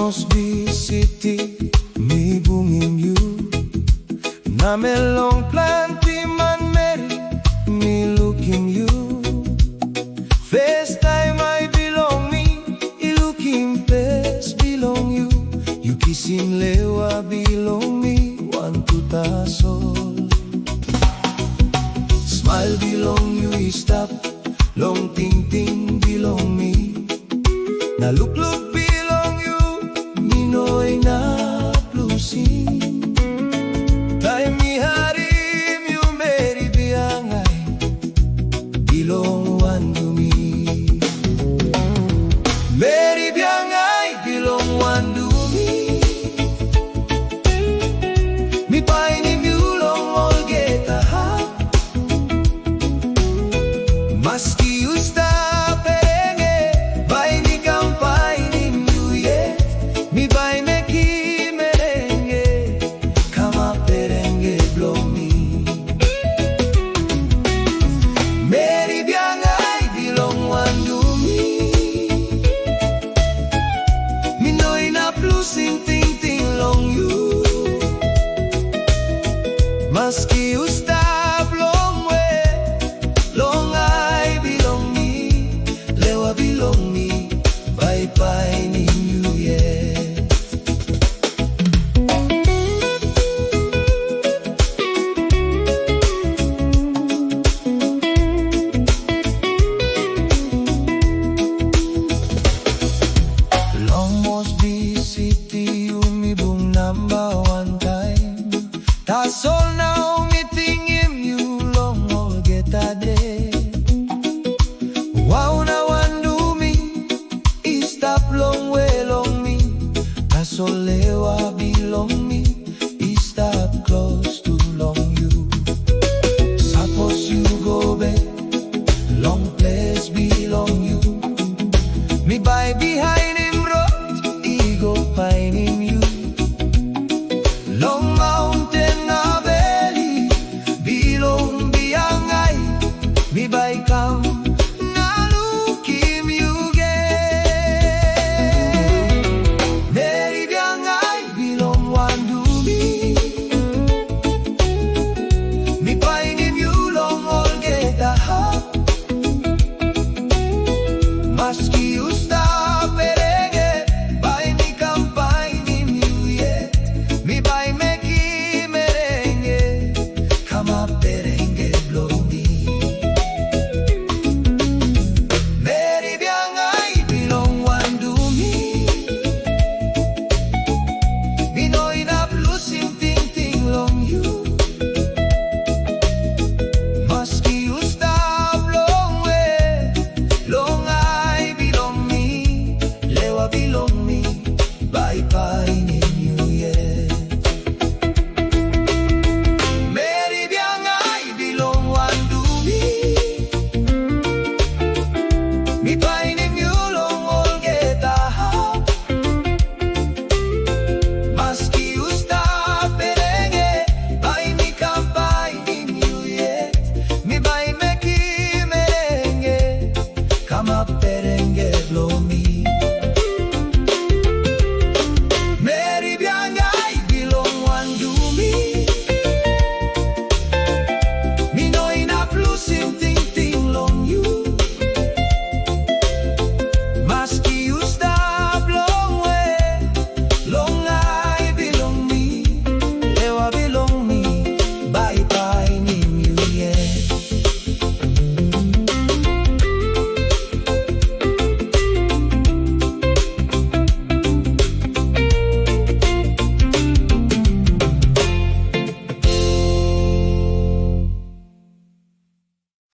Moresby City, me bunging you. Na melong planty man Meri, me looking you. First time I belong me, looking best belong you. You kissing lewa belong me, one to tasol. Smile belong you, stop. Long ting ting belong me. Na look look belong you, Minoy na bluesing. Tay mi harim you, Meri biangay bilong wandumi. Meri biangay bilong wandumi. Mi painim you long olgeta ha. Maski usta Maski ustab long way, long I belong me, lewa belong me, bye bye ni you yeah. Long Moresby City, umibong number one time. That's all now. Wau na wandumi, stop long way long me. Kasolewa bilong me,